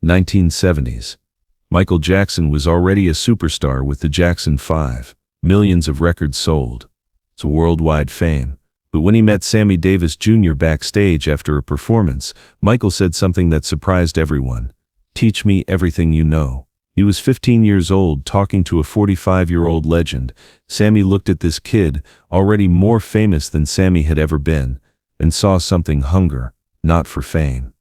1970s. Michael Jackson was already a superstar with the Jackson 5, millions of records sold. It's a worldwide fame. But when he met Sammy Davis Jr. backstage after a performance, Michael said something that surprised everyone. "Teach me everything you know." He was 15 years old talking to a 45-year-old legend. Sammy looked at this kid, already more famous than Sammy had ever been, and saw something: hunger, not for fame.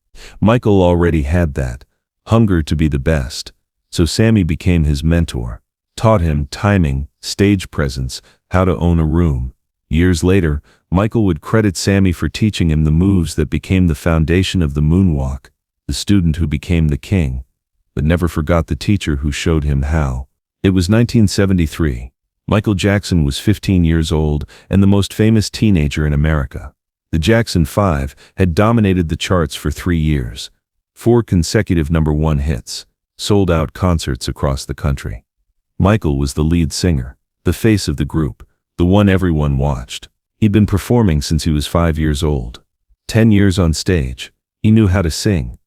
Michael already had that, hunger to be the best. So Sammy became his mentor, taught him timing, stage presence, how to own a room. Years later, Michael would credit Sammy for teaching him the moves that became the foundation of the moonwalk, the student who became the king, but never forgot the teacher who showed him how. It was 1973. Michael Jackson was 15 years old and the most famous teenager in America. The Jackson 5 had dominated the charts for 3 years. 4 consecutive #1 hits, sold-out concerts across the country. Michael was the lead singer, the face of the group, the one everyone watched. He'd been performing since he was 5 years old. 10 years on stage. He knew how to sing,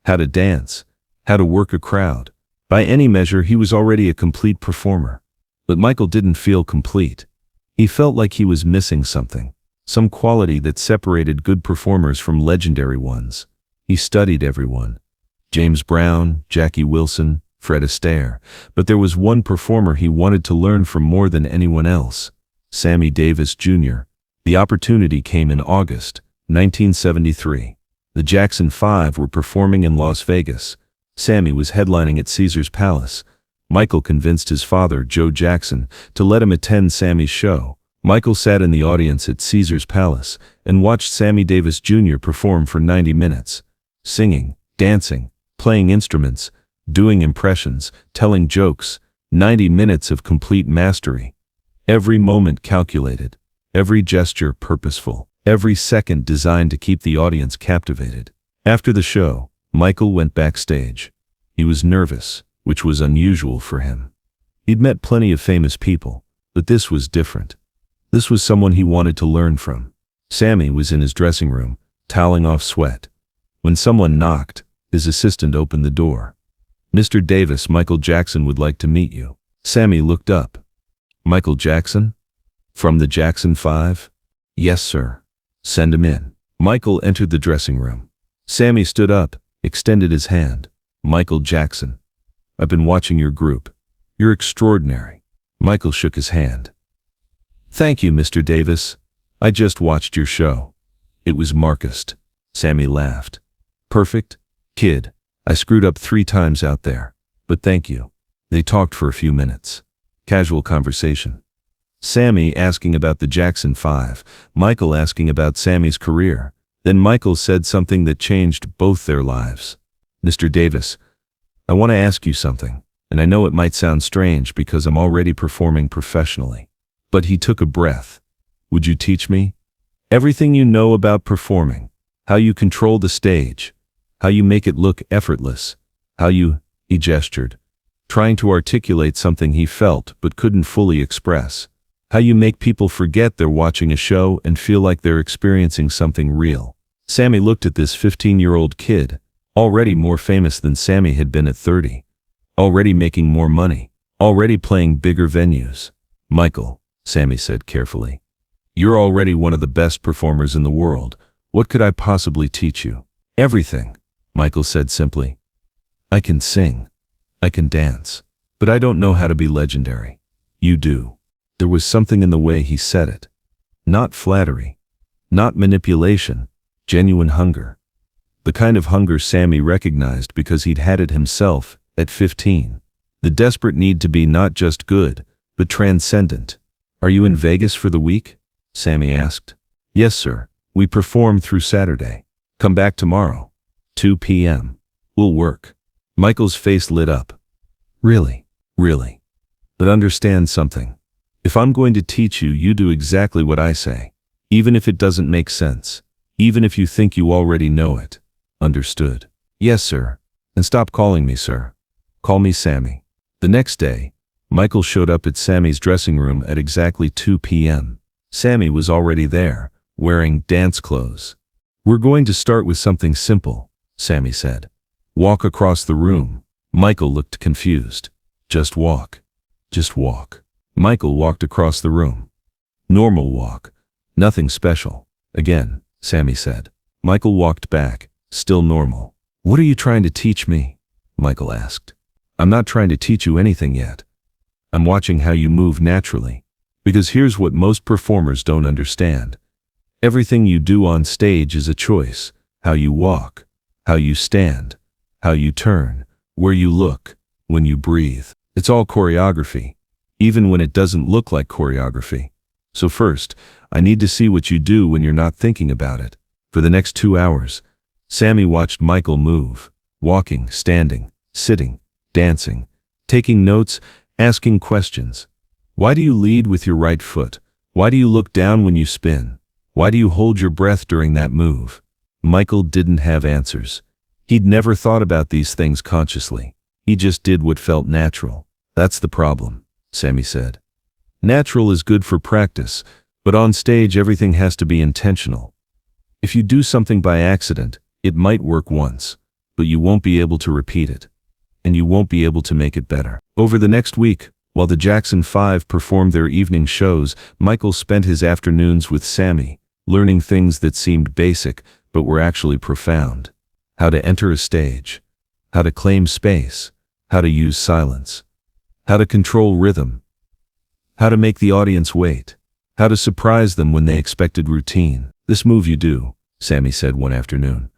how to dance, how to work a crowd. By any measure, he was already a complete performer. But Michael didn't feel complete. He felt like he was missing something, some quality that separated good performers from legendary ones. He studied everyone: James Brown, Jackie Wilson, Fred Astaire. But there was one performer he wanted to learn from more than anyone else: Sammy Davis Jr. The opportunity came in August 1973. The Jackson 5 were performing in Las Vegas. Sammy was headlining at Caesar's Palace. Michael convinced his father, Joe Jackson, to let him attend Sammy's show. Michael sat in the audience at Caesar's Palace and watched Sammy Davis Jr. perform for 90 minutes, singing, dancing, playing instruments, doing impressions, telling jokes. 90 minutes of complete mastery. Every moment calculated, every gesture purposeful, every second designed to keep the audience captivated. After the show, Michael went backstage. He was nervous, which was unusual for him. He'd met plenty of famous people, but this was different. This was someone he wanted to learn from. Sammy was in his dressing room, toweling off sweat. When someone knocked, his assistant opened the door. "Mr. Davis, Michael Jackson would like to meet you." Sammy looked up. "Michael Jackson? From the Jackson 5? "Yes, sir." "Send him in." Michael entered the dressing room. Sammy stood up, extended his hand. "Michael Jackson, I've been watching your group. You're extraordinary." Michael shook his hand. "Thank you, Mr. Davis. I just watched your show. It was Marcus." Sammy laughed. "Perfect, kid. I screwed up 3 times out there, but thank you." They talked for a few minutes. Casual conversation. Sammy asking about the Jackson 5, Michael asking about Sammy's career. Then Michael said something that changed both their lives. "Mr. Davis, I want to ask you something, and I know it might sound strange because I'm already performing professionally." But he took a breath. "Would you teach me? Everything you know about performing, how you control the stage, how you make it look effortless, how you," he gestured, trying to articulate something he felt but couldn't fully express, "how you make people forget they're watching a show and feel like they're experiencing something real." Sammy looked at this 15-year-old kid, already more famous than Sammy had been at 30, already making more money, already playing bigger venues. "Michael," Sammy said carefully, "you're already one of the best performers in the world. What could I possibly teach you?" "Everything," Michael said simply. "I can sing. I can dance. But I don't know how to be legendary. You do." There was something in the way he said it. Not flattery. Not manipulation. Genuine hunger. The kind of hunger Sammy recognized because he'd had it himself at 15. The desperate need to be not just good, but transcendent. "Are you in Vegas for the week?" Sammy asked. "Yes, sir. We perform through Saturday. Come back tomorrow. 2 p.m. We'll work." Michael's face lit up. "Really? Really? But understand something. If I'm going to teach you, you do exactly what I say. Even if it doesn't make sense. Even if you think you already know it." "Understood." "Yes, sir. And stop calling me sir. Call me Sammy." The next day, Michael showed up at Sammy's dressing room at exactly 2 p.m. Sammy was already there, wearing dance clothes. "We're going to start with something simple," Sammy said. Walk across the room. Michael looked confused. Just walk. Just walk. Michael walked across the room. Normal walk. Nothing special. Again, Sammy said. Michael walked back, still normal. What are you trying to teach me? Michael asked. I'm not trying to teach you anything yet. I'm watching how you move naturally. Because here's what most performers don't understand. Everything you do on stage is a choice. How you walk, how you stand, how you turn, where you look, when you breathe. It's all choreography, even when it doesn't look like choreography. So first, I need to see what you do when you're not thinking about it. For the next 2 hours, Sammy watched Michael move, walking, standing, sitting, dancing, taking notes, asking questions. Why do you lead with your right foot? Why do you look down when you spin? Why do you hold your breath during that move? Michael didn't have answers. He'd never thought about these things consciously. He just did what felt natural. That's the problem, Sammy said. Natural is good for practice, but on stage everything has to be intentional. If you do something by accident, it might work once, but you won't be able to repeat it. And you won't be able to make it better. Over the next week, while the Jackson 5 performed their evening shows, Michael spent his afternoons with Sammy, learning things that seemed basic but were actually profound. How to enter a stage, how to claim space, how to use silence, how to control rhythm, how to make the audience wait, how to surprise them when they expected routine. This move you do, Sammy said one afternoon,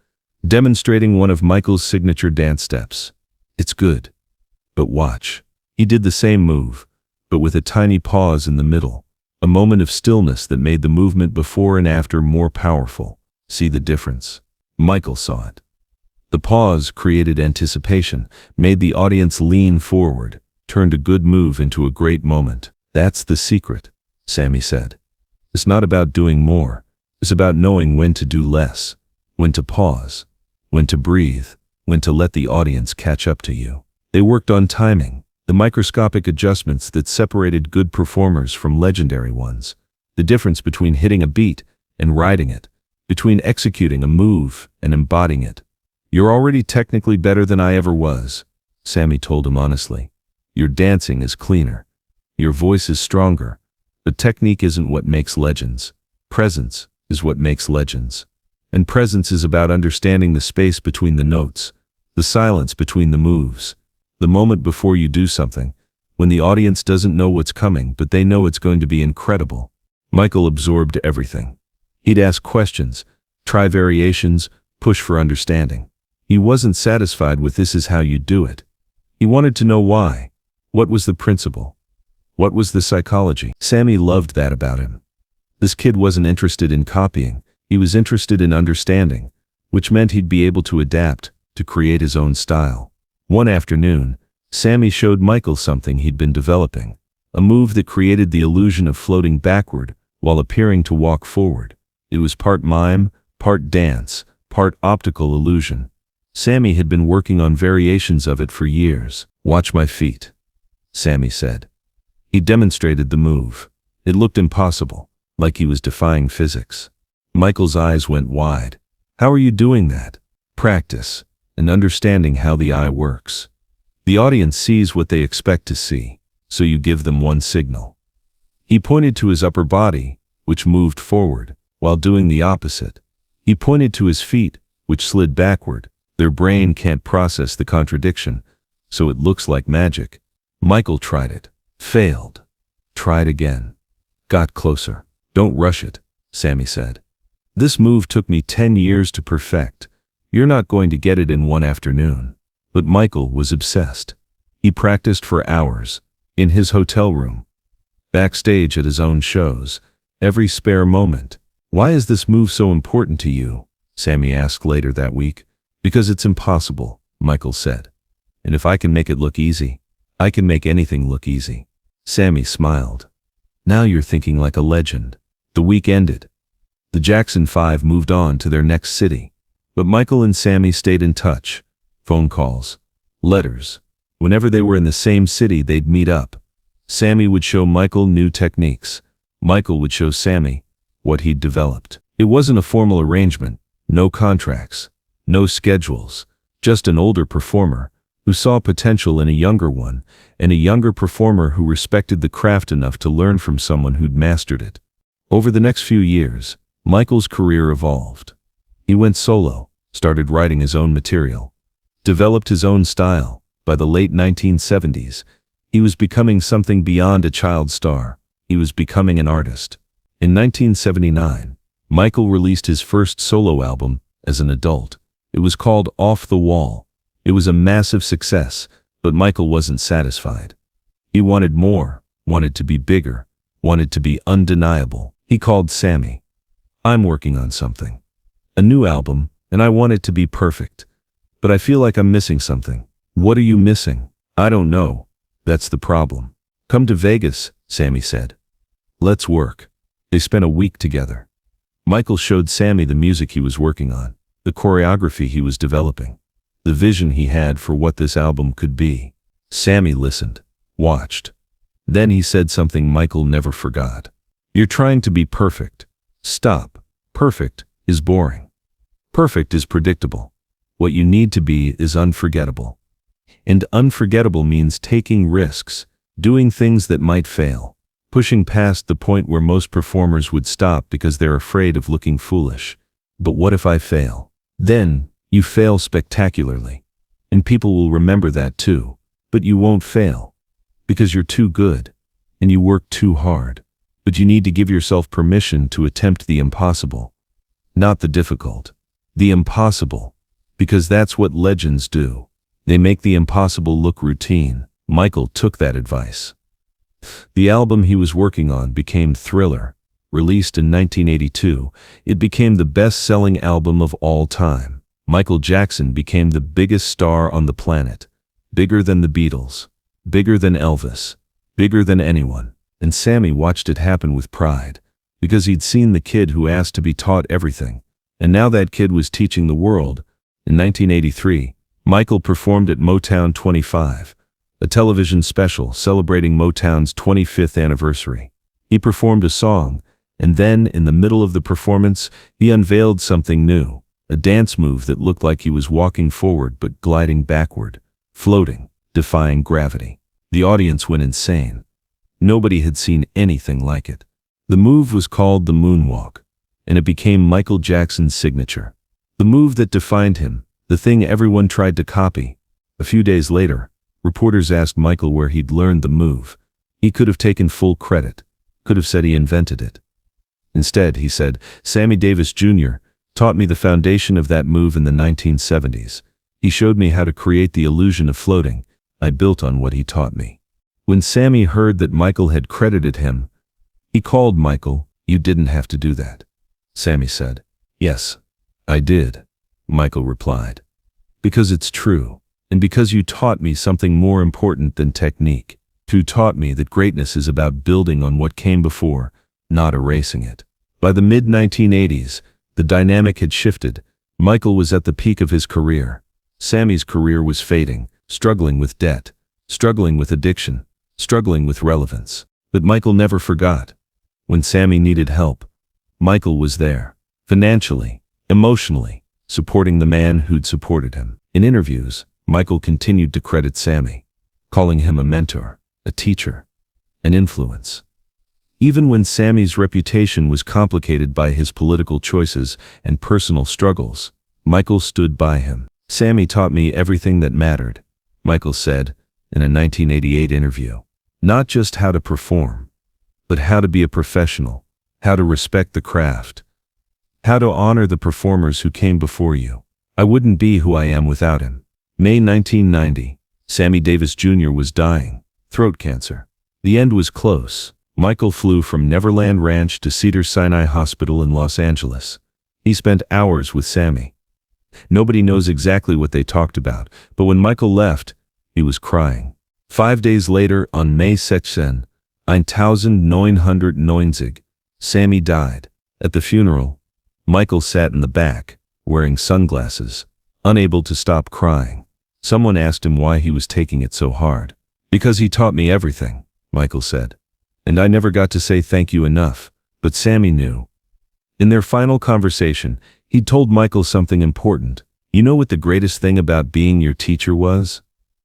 demonstrating one of Michael's signature dance steps. It's good. But watch. He did the same move, but with a tiny pause in the middle, a moment of stillness that made the movement before and after more powerful. See the difference? Michael saw it. The pause created anticipation, made the audience lean forward, turned a good move into a great moment. That's the secret, Sammy said. It's not about doing more. It's about knowing when to do less, when to pause, when to breathe, when to let the audience catch up to you. They worked on timing, the microscopic adjustments that separated good performers from legendary ones, the difference between hitting a beat and riding it, between executing a move and embodying it. You're already technically better than I ever was, Sammy told him honestly. Your dancing is cleaner. Your voice is stronger. But technique isn't what makes legends. Presence is what makes legends. And presence is about understanding the space between the notes, the silence between the moves, the moment before you do something, when the audience doesn't know what's coming but they know it's going to be incredible. Michael absorbed everything. He'd ask questions, try variations, push for understanding. He wasn't satisfied with this is how you do it. He wanted to know why. What was the principle? What was the psychology? Sammy loved that about him. This kid wasn't interested in copying. He was interested in understanding, which meant he'd be able to adapt, to create his own style. One afternoon, Sammy showed Michael something he'd been developing, a move that created the illusion of floating backward while appearing to walk forward. It was part mime, part dance, part optical illusion. Sammy had been working on variations of it for years. Watch my feet, Sammy said. He demonstrated the move. It looked impossible, like he was defying physics. Michael's eyes went wide. How are you doing that? Practice, and understanding how the eye works. The audience sees what they expect to see, so you give them one signal. He pointed to his upper body, which moved forward, while doing the opposite. He pointed to his feet, which slid backward. Their brain can't process the contradiction, so it looks like magic. Michael tried it, failed, tried again, got closer. Don't rush it, Sammy said. This move took me 10 years to perfect. You're not going to get it in one afternoon. But Michael was obsessed. He practiced for hours, in his hotel room, backstage at his own shows, every spare moment. Why is this move so important to you? Sammy asked later that week. Because it's impossible, Michael said. And if I can make it look easy, I can make anything look easy. Sammy smiled. Now you're thinking like a legend. The week ended. The Jackson 5 moved on to their next city. But Michael and Sammy stayed in touch. Phone calls, letters. Whenever they were in the same city, they'd meet up. Sammy would show Michael new techniques. Michael would show Sammy what he'd developed. It wasn't a formal arrangement, no contracts, no schedules, just an older performer who saw potential in a younger one, and a younger performer who respected the craft enough to learn from someone who'd mastered it. Over the next few years, Michael's career evolved. He went solo, started writing his own material, developed his own style. By the late 1970s, he was becoming something beyond a child star. He was becoming an artist. In 1979, Michael released his first solo album as an adult. It was called Off the Wall. It was a massive success, but Michael wasn't satisfied. He wanted more, wanted to be bigger, wanted to be undeniable. He called Sammy. "I'm working on something. A new album, and I want it to be perfect. But I feel like I'm missing something." "What are you missing?" "I don't know. That's the problem." "Come to Vegas," Sammy said. "Let's work." They spent a week together. Michael showed Sammy the music he was working on, the choreography he was developing, the vision he had for what this album could be. Sammy listened, watched. Then he said something Michael never forgot. "You're trying to be perfect. Stop. Perfect is boring. Perfect is predictable. What you need to be is unforgettable. And unforgettable means taking risks, doing things that might fail, pushing past the point where most performers would stop because they're afraid of looking foolish. But what if I fail? Then, you fail spectacularly. And people will remember that too. But you won't fail. Because you're too good. And you work too hard. But you need to give yourself permission to attempt the impossible. Not the difficult. The impossible. Because that's what legends do. They make the impossible look routine." Michael took that advice. The album he was working on became Thriller. Released in 1982, it became the best-selling album of all time. Michael Jackson became the biggest star on the planet. Bigger than the Beatles. Bigger than Elvis. Bigger than anyone. And Sammy watched it happen with pride. Because he'd seen the kid who asked to be taught everything. And now that kid was teaching the world. In 1983, Michael performed at Motown 25, a television special celebrating Motown's 25th anniversary. He performed a song, and then, in the middle of the performance, he unveiled something new, a dance move that looked like he was walking forward but gliding backward, floating, defying gravity. The audience went insane. Nobody had seen anything like it. The move was called the moonwalk, and it became Michael Jackson's signature. The move that defined him, the thing everyone tried to copy. A few days later, reporters asked Michael where he'd learned the move. He could have taken full credit, could have said he invented it. Instead, he said, "Sammy Davis Jr. taught me the foundation of that move in the 1970s. He showed me how to create the illusion of floating. I built on what he taught me." When Sammy heard that Michael had credited him, he called Michael. "You didn't have to do that." Sammy said. "Yes, I did," Michael replied. "Because it's true, and because you taught me something more important than technique. You taught me that greatness is about building on what came before, not erasing it." By the mid-1980s, the dynamic had shifted. Michael was at the peak of his career. Sammy's career was fading, struggling with debt, struggling with addiction, struggling with relevance. But Michael never forgot. When Sammy needed help, Michael was there, financially, emotionally, supporting the man who'd supported him. In interviews, Michael continued to credit Sammy, calling him a mentor, a teacher, an influence. Even when Sammy's reputation was complicated by his political choices and personal struggles, Michael stood by him. "Sammy taught me everything that mattered," Michael said in a 1988 interview. "Not just how to perform, but how to be a professional, how to respect the craft, how to honor the performers who came before you. I wouldn't be who I am without him." May 1990, Sammy Davis Jr. was dying, throat cancer. The end was close. Michael flew from Neverland Ranch to Cedars-Sinai Hospital in Los Angeles. He spent hours with Sammy. Nobody knows exactly what they talked about, but when Michael left, he was crying. 5 days later, on May 16, 1990, Sammy died. At the funeral, Michael sat in the back, wearing sunglasses, unable to stop crying. Someone asked him why he was taking it so hard. "Because he taught me everything," Michael said. "And I never got to say thank you enough." But Sammy knew. In their final conversation, he told Michael something important. You know what the greatest thing about being your teacher was?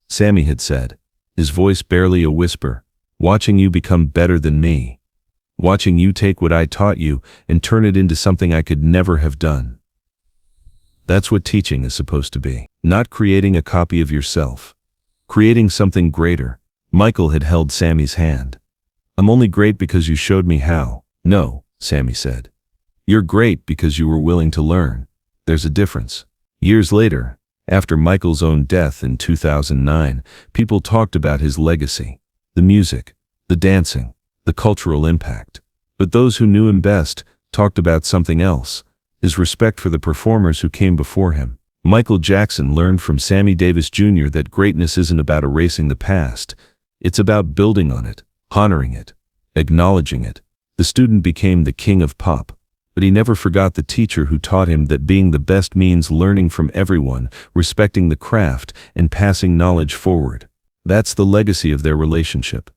Sammy had said, his voice barely a whisper. Watching you become better than me. Watching you take what I taught you and turn it into something I could never have done. That's what teaching is supposed to be. Not creating a copy of yourself. Creating something greater. Michael had held Sammy's hand. I'm only great because you showed me how. No, Sammy said. You're great because you were willing to learn. There's a difference. Years later, after Michael's own death in 2009, people talked about his legacy. The music, the dancing, the cultural impact. But those who knew him best talked about something else, his respect for the performers who came before him. Michael Jackson learned from Sammy Davis Jr. that greatness isn't about erasing the past. It's about building on it, honoring it, acknowledging it. The student became the king of pop, but he never forgot the teacher who taught him that being the best means learning from everyone, respecting the craft, and passing knowledge forward. That's the legacy of their relationship.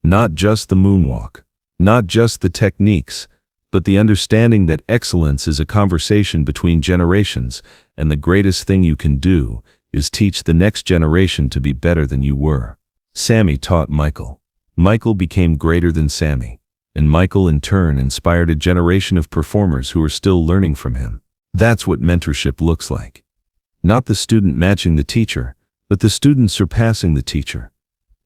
Not just the moonwalk, not just the techniques, but the understanding that excellence is a conversation between generations, and the greatest thing you can do is teach the next generation to be better than you were. Sammy taught Michael. Michael became greater than Sammy, and Michael in turn inspired a generation of performers who are still learning from him. That's what mentorship looks like. Not the student matching the teacher, but the student surpassing the teacher,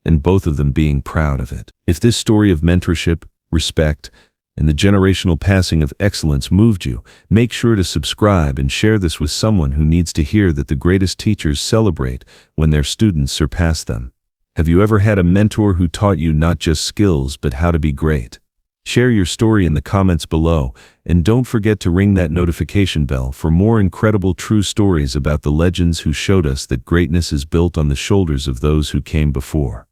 and both of them being proud of it. If this story of mentorship, respect, and the generational passing of excellence moved you, make sure to subscribe and share this with someone who needs to hear that the greatest teachers celebrate when their students surpass them. Have you ever had a mentor who taught you not just skills but how to be great? Share your story in the comments below, and don't forget to ring that notification bell for more incredible true stories about the legends who showed us that greatness is built on the shoulders of those who came before.